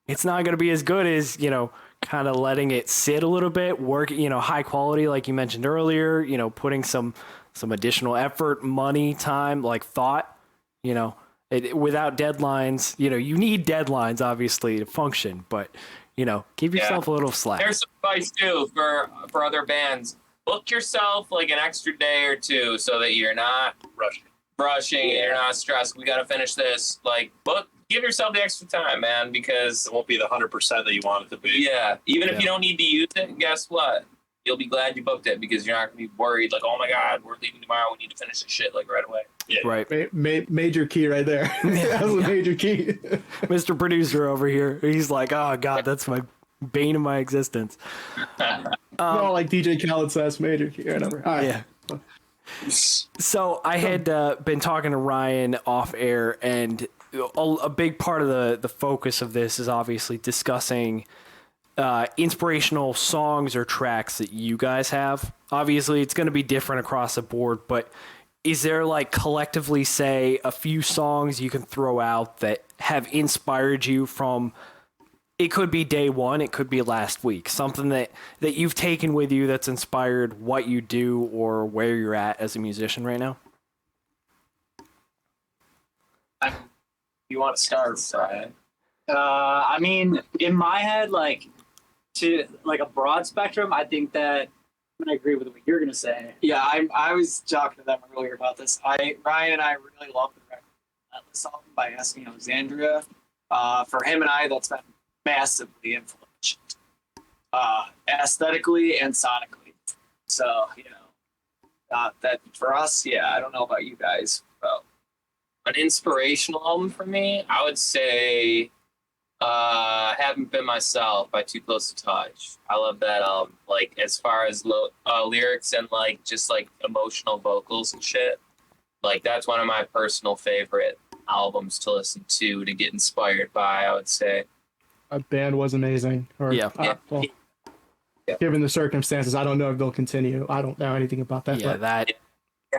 it's not going to be as good as, you know, kind of letting it sit a little bit, work, you know, high quality, like you mentioned earlier, you know, putting some additional effort, money, time, like thought, you know, without deadlines, you know, you need deadlines obviously to function, but, you know, give yourself a little slack. There's some advice too for other bands. Book yourself like an extra day or two so that you're not rushing, you're not stressed. We got to finish this. Like, give yourself the extra time, man, because it won't be the 100% that you want it to be. Yeah, even if you don't need to use it, guess what? You'll be glad you booked it, because you're not going to be worried like, oh my God, we're leaving tomorrow. We need to finish this shit like right away. Yeah. Right. Major key right there. That was a major key. Mr. Producer over here, he's like, oh God, that's my bane of my existence. No, like DJ Khaled says, major key. Whatever. All right. Yeah. So I had been talking to Ryan off air, and a big part of the focus of this is obviously discussing inspirational songs or tracks that you guys have. Obviously, it's going to be different across the board, but is there like collectively, say, a few songs you can throw out that have inspired you from? It could be day one, it could be last week. Something that you've taken with you that's inspired what you do or where you're at as a musician right now. You want to start, Brian? I mean, in my head, like to like a broad spectrum, I think that I agree with what you're gonna say. Yeah, I was talking to them earlier about this. Ryan and I really love the record Atlas album by Asking Alexandria. For him and I, that's been massively influential, aesthetically and sonically. So that for us, yeah. I don't know about you guys, but An inspirational album for me, I would say Haven't Been Myself by Too Close to Touch. I love that album. Like, as far as lyrics and like just like emotional vocals and shit, like that's one of my personal favorite albums to listen to get inspired by, I would say. That band was amazing. Or, Yeah. well, Yeah. given the circumstances, I don't know if they'll continue. I don't know anything about that. Yeah, but that.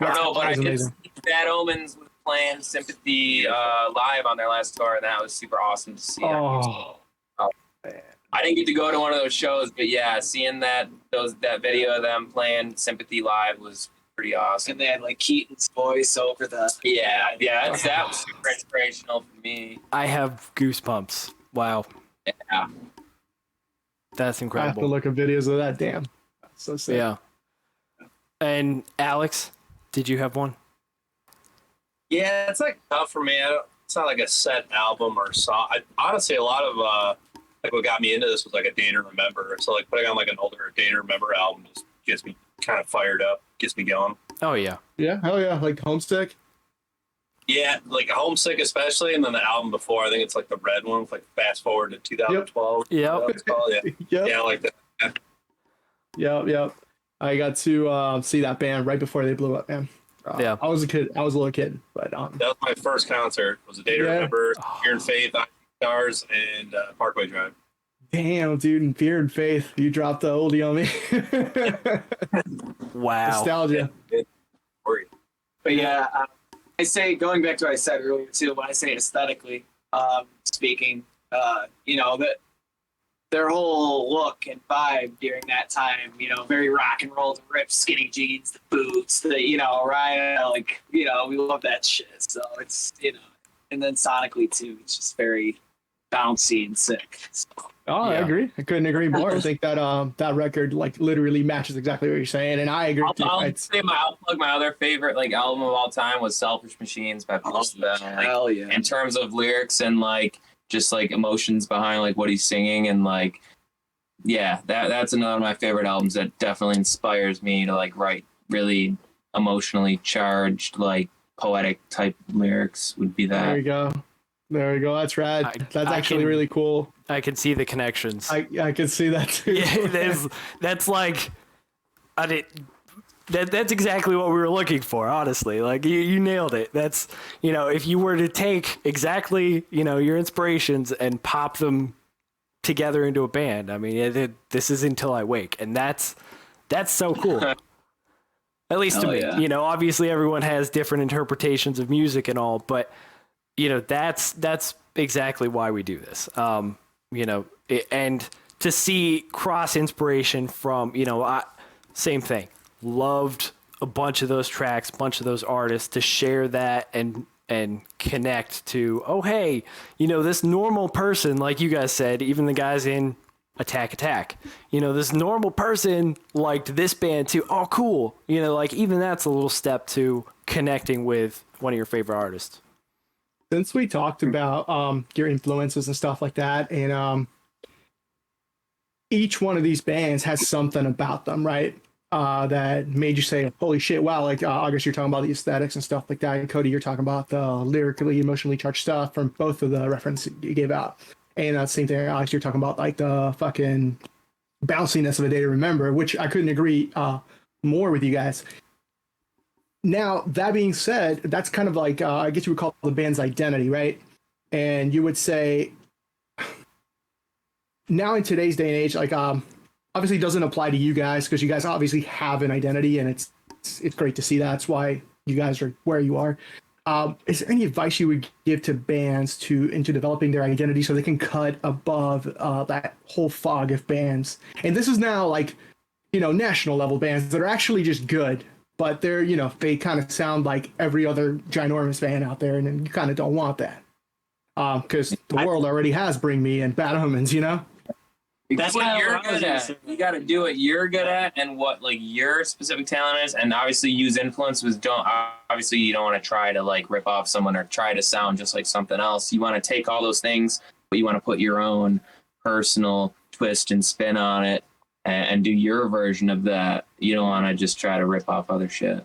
I don't know, but was amazing. Bad Omens was playing Sympathy live on their last tour, and that was super awesome to see. Oh, I didn't get to go to one of those shows, but yeah, seeing that video of them playing Sympathy live was pretty awesome. and they had like Keaton's voice over the. Yeah, that was super inspirational for me. I have goosebumps. Wow, Yeah. that's I have to incredible. look at videos of that. Damn, that's so sick. Yeah. And Alex, did you have one? Yeah, it's like tough for me. It's not like a set album or song. Honestly, a lot of like what got me into this was like a Day to Remember. So like putting on like an older Day to Remember album just gets me kind of fired up, gets me going. Oh yeah. Yeah, hell yeah, like Homesick. Yeah, like Homesick especially, and then the album before. I think it's like the red one with like Fast Forward to 2012. Yep. That's called, yeah. Yep. Yeah, I like that. Yep. I got to see that band right before they blew up, man. Yeah. I was a kid. I was a little kid, but That was my first concert. Was a Day to Yeah. Remember, Fear and Faith, Stars, and Parkway Drive. damn, dude, in Fear and Faith, you dropped the oldie on me. Wow. Nostalgia. But yeah, I say going back to what I said earlier too. When I say aesthetically speaking, that their whole look and vibe during that time, very rock and roll, the ripped skinny jeans, the boots, Ryan, we love that shit. So it's, and then sonically too, it's just very bouncy and sick. So, Oh, I Yeah. agree. I couldn't agree more. I think that that record like literally matches exactly what you're saying, and I agree. I'll It's- say my other favorite like album of all time was Selfish Machines by Post Like, hell yeah. in terms of lyrics and like just like emotions behind like what he's singing, and like that's another one of my favorite albums that definitely inspires me to like write really emotionally charged like poetic type lyrics. Would be There you that. go. There we go. That's rad. That's I actually can- really cool. I can see the connections. I can see that too. Yeah, that's like, that's exactly what we were looking for. Honestly, like you nailed it. That's if you were to take exactly your inspirations and pop them together into a band. I mean, this is Until I Wake, and that's so cool. At least to Hell me. yeah. Obviously everyone has different interpretations of music and all, but that's exactly why we do this. And to see cross inspiration from, same thing. Loved a bunch of those tracks, bunch of those artists, to share that and connect to, oh, hey, this normal person, like you guys said, even the guys in Attack, this normal person liked this band too. Oh, cool. Even that's a little step to connecting with one of your favorite artists. Since we talked about your influences and stuff like that, and each one of these bands has something about them, right? That made you say, holy shit, wow. Like August, you're talking about the aesthetics and stuff like that. And Cody, you're talking about the lyrically, emotionally charged stuff from both of the references you gave out. And same thing, Alex, you're talking about like the fucking bounciness of A Day to Remember, which I couldn't agree more with you guys. Now, that being said, that's kind of like, I guess you would call the band's identity, right? And you would say, now in today's day and age, like, obviously it doesn't apply to you guys because you guys obviously have an identity, and it's great to see that. That's why you guys are where you are. Is there any advice you would give to bands into developing their identity so they can cut above that whole fog of bands? And this is now like, national level bands that are actually just good, but they're, they kind of sound like every other ginormous band out there, and you kind of don't want that. Because the world already has Bring Me and Bad Omens, That's what you're good at. You got to do what you're good at and what like your specific talent is, and obviously use influences. Obviously you don't want to try to like rip off someone or try to sound just like something else. You want to take all those things, but you want to put your own personal twist and spin on it and do your version of that. You don't want to just try to rip off other shit.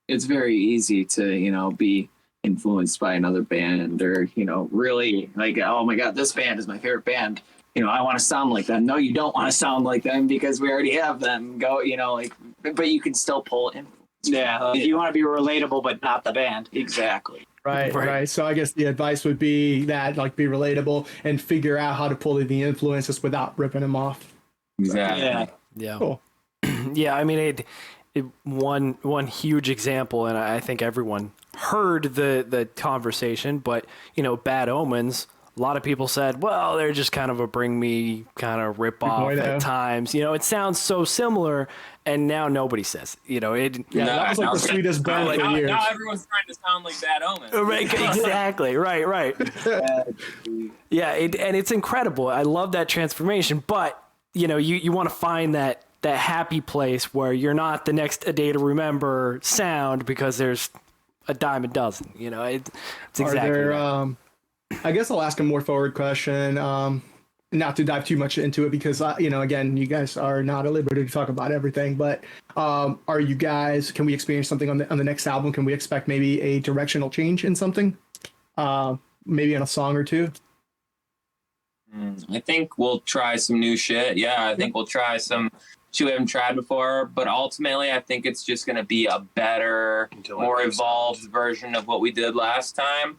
It's very easy to, be influenced by another band or, really like, oh my God, this band is my favorite band. I want to sound like them. No, you don't want to sound like them because we already have them. But you can still pull in. Yeah, you want to be relatable, but not the band. Exactly. Right. So I guess the advice would be that, like, be relatable and figure out how to pull in the influences without ripping them off. Exactly. Yeah. Cool. Yeah, I mean, one huge example, and I think everyone heard the conversation, but Bad Omens, a lot of people said, well, they're just kind of a Bring Me kind of rip off at times. It sounds so similar, and now nobody says. That was like the sweetest band for years. Now everyone's trying to sound like Bad Omens. Right, exactly. Right. Yeah, and it's incredible. I love that transformation, but you want to find that happy place where you're not the next A Day to Remember sound because there's a dime a dozen. It's exactly that. I guess I'll ask a more forward question, not to dive too much into it because, again, you guys are not at liberty to talk about everything, but are you guys, can we experience something on the next album? Can we expect maybe a directional change in something? Maybe in a song or two? I think we'll try some new shit. Yeah, I think we'll try some shit we haven't tried before, but ultimately I think it's just going to be a better, more evolved version of what we did last time.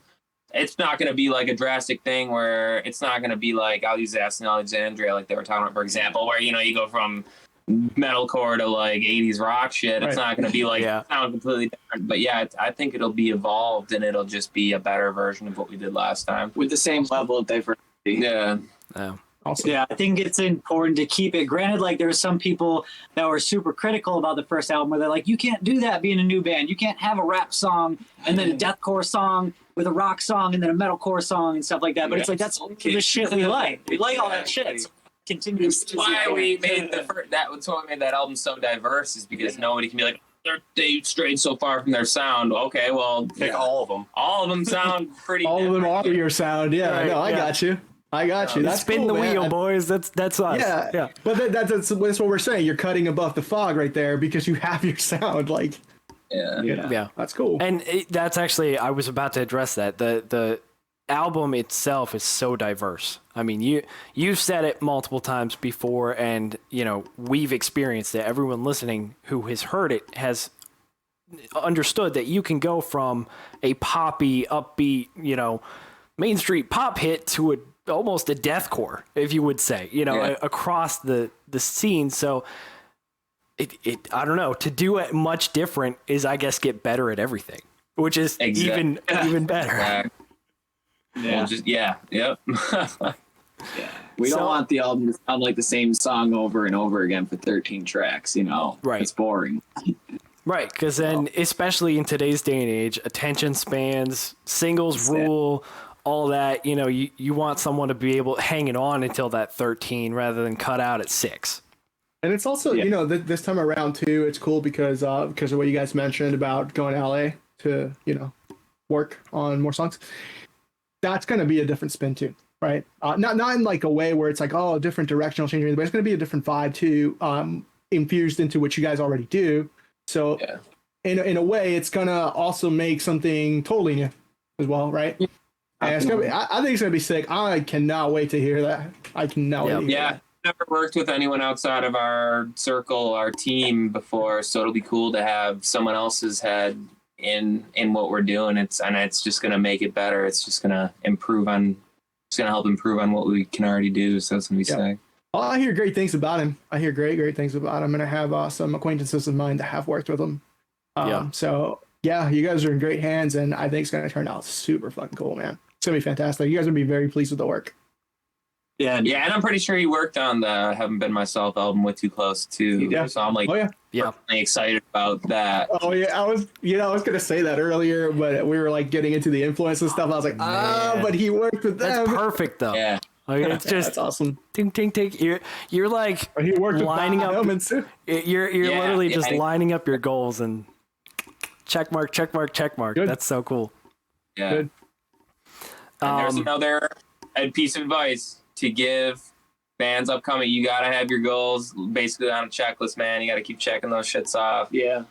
It's not going to be like a drastic thing where it's not going to be like, I'll use Aston Alexandria, like they were talking about, for example, where, you go from metalcore to like 80s rock shit. It's not going to be like sound completely different. But yeah, I think it'll be evolved and it'll just be a better version of what we did last time. With the same level of diversity. Yeah. Awesome. Yeah, I think it's important to keep it. Granted, like there were some people that were super critical about the first album where they're like, you can't do that being a new band. You can't have a rap song and then a deathcore song with a rock song and then a metalcore song and stuff like that. But it's like, that's the shit we like. We like all that shit. So continue. That's why we made that's why we made that album so diverse, is because nobody can be like, they strayed so far from their sound. Okay, well, Pick all of them. all of them sound pretty All of them different. are your sound. Yeah, Right, no, I got you. That's Spin cool, the man. wheel, boys. That's us. Yeah. But that's what we're saying. You're cutting above the fog right there because you have your sound. Like, Yeah. that's cool. And that's actually, I was about to address that. The album itself is so diverse. I mean, you've said it multiple times before, and we've experienced it. Everyone listening who has heard it has understood that you can go from a poppy, upbeat, Main Street pop hit to almost a deathcore, if you would say, across the scene. So it I don't know, to do it much different is, I guess, get better at everything, which is even better. We'll just, yep. We don't want the album to sound like the same song over and over again for 13 tracks, Right. It's boring. Right, because then, especially in today's day and age, attention spans, singles rule, all that, you want someone to be able hanging on until that 13 rather than cut out at 6. And it's also, this time around too, it's cool because of what you guys mentioned about going to LA to, work on more songs. That's going to be a different spin too, right? Not in like a way where it's like, oh, a different directional change, but it's going to be a different vibe too, infused into what you guys already do. So in a way, it's going to also make something totally new as well, right? And it's gonna be, I think it's going to be sick. I cannot wait to hear that. I cannot wait to hear that. Never worked with anyone outside of our circle, our team before, so it'll be cool to have someone else's head in what we're doing. It's just gonna make it better. It's just gonna help improve on what we can already do. So it's gonna be sick. Oh, I hear great things about him. I hear great things about him, and I have some acquaintances of mine that have worked with him. So yeah, you guys are in great hands, and I think it's gonna turn out super fucking cool, man. It's gonna be fantastic. You guys are gonna be very pleased with the work. Yeah, And I'm pretty sure he worked on the Haven't Been Myself album with Too Close too. Yeah. So I'm like Yeah. excited about that. Oh yeah, I was gonna say that earlier, but we were like getting into the influence and stuff. I was like, but he worked with That's them. perfect though. Yeah. Like, it's just That's awesome. ting ting ting. You're like But he worked lining with up. Bob Hillman, too. You're literally just yeah. lining up your goals and check mark. Good. That's so cool. Yeah. Good. And there's another piece of advice to give bands upcoming. You gotta have your goals basically on a checklist, man. You gotta keep checking those shits off. yeah.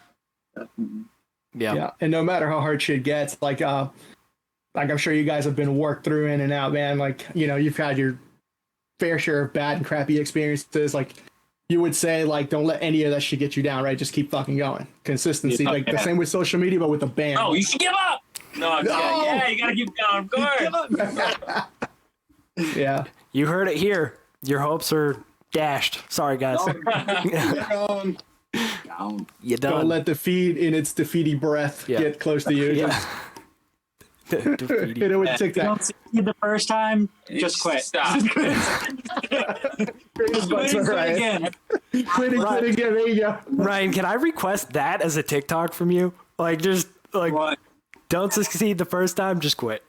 Yeah. And no matter how hard shit gets, like I'm sure you guys have been worked through in and out, man. Like, you've had your fair share of bad and crappy experiences. Like, you would say, like, don't let any of that shit get you down, right? Just keep fucking going. Consistency, like the same with social media, but with the band. Oh, you should give up. No, I'm just kidding. Yeah, you gotta keep going. Of course. Yeah. You heard it here. Your hopes are dashed. Sorry, guys. Down. You Don't done. let defeat in its defeaty breath Yeah. get close to you. Yeah. Hit it with If you don't TikTok. succeed the first time, just quit. Stop. Quit Quit again. Quit again. There you go. Ryan, can I request that as a TikTok from you? Like, just like, What? don't succeed the first time, just quit.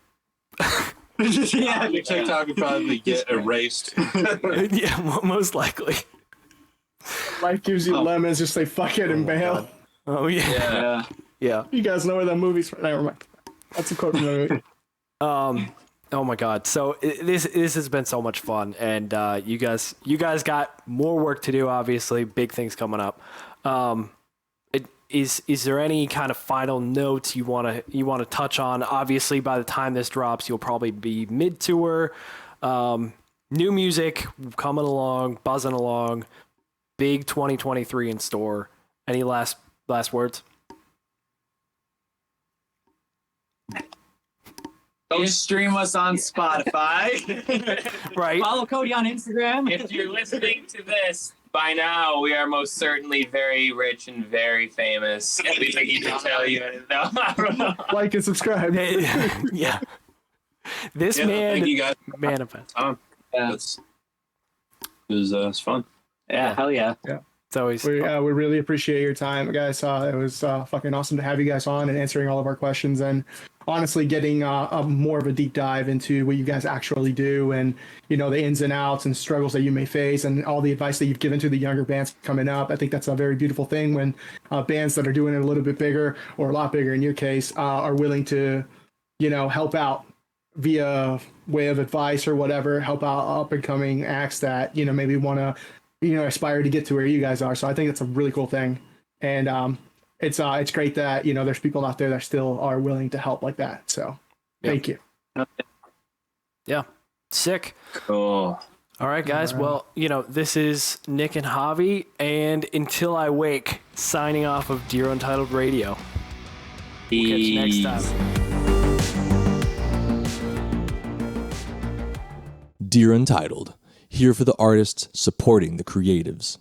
Yeah. Your TikTok would probably get erased. Yeah, most likely. Life gives you lemons. Just say fuck it and bail. Oh yeah, Yeah. yeah. You guys know where that movie's from. Never mind. That's a quote from the movie. Oh my god. So this has been so much fun, and you guys got more work to do. Obviously, big things coming up. Is there any kind of final notes you want to touch on? Obviously, by the time this drops, you'll probably be mid tour. New music coming along, buzzing along. Big 2023 in store. Any last words? Go stream us on Spotify. Right. Follow Cody on Instagram. If you're listening to this by now, we are most certainly very rich and very famous. At least I need to tell you. No, I don't know. Like and subscribe. Yeah. This Yeah, man thank you guys. manifest. It's fun. Yeah, hell yeah. It's always We really appreciate your time, guys. It was fucking awesome to have you guys on and answering all of our questions, and honestly getting more of a deep dive into what you guys actually do, and the ins and outs and struggles that you may face, and all the advice that you've given to the younger bands coming up. I think that's a very beautiful thing when bands that are doing it a little bit bigger, or a lot bigger in your case, are willing to help out via way of advice or whatever, help out up and coming acts that maybe want to aspire to get to where you guys are. So I think that's a really cool thing, and it's great that there's people out there that still are willing to help like that. So thank you. yeah. Sick. Cool. All right, guys. Well, this is Nick and Javi, and Until I Wake, signing off of Dear Untitled Radio. We'll catch you next time. Dear Untitled, here for the artists supporting the creatives.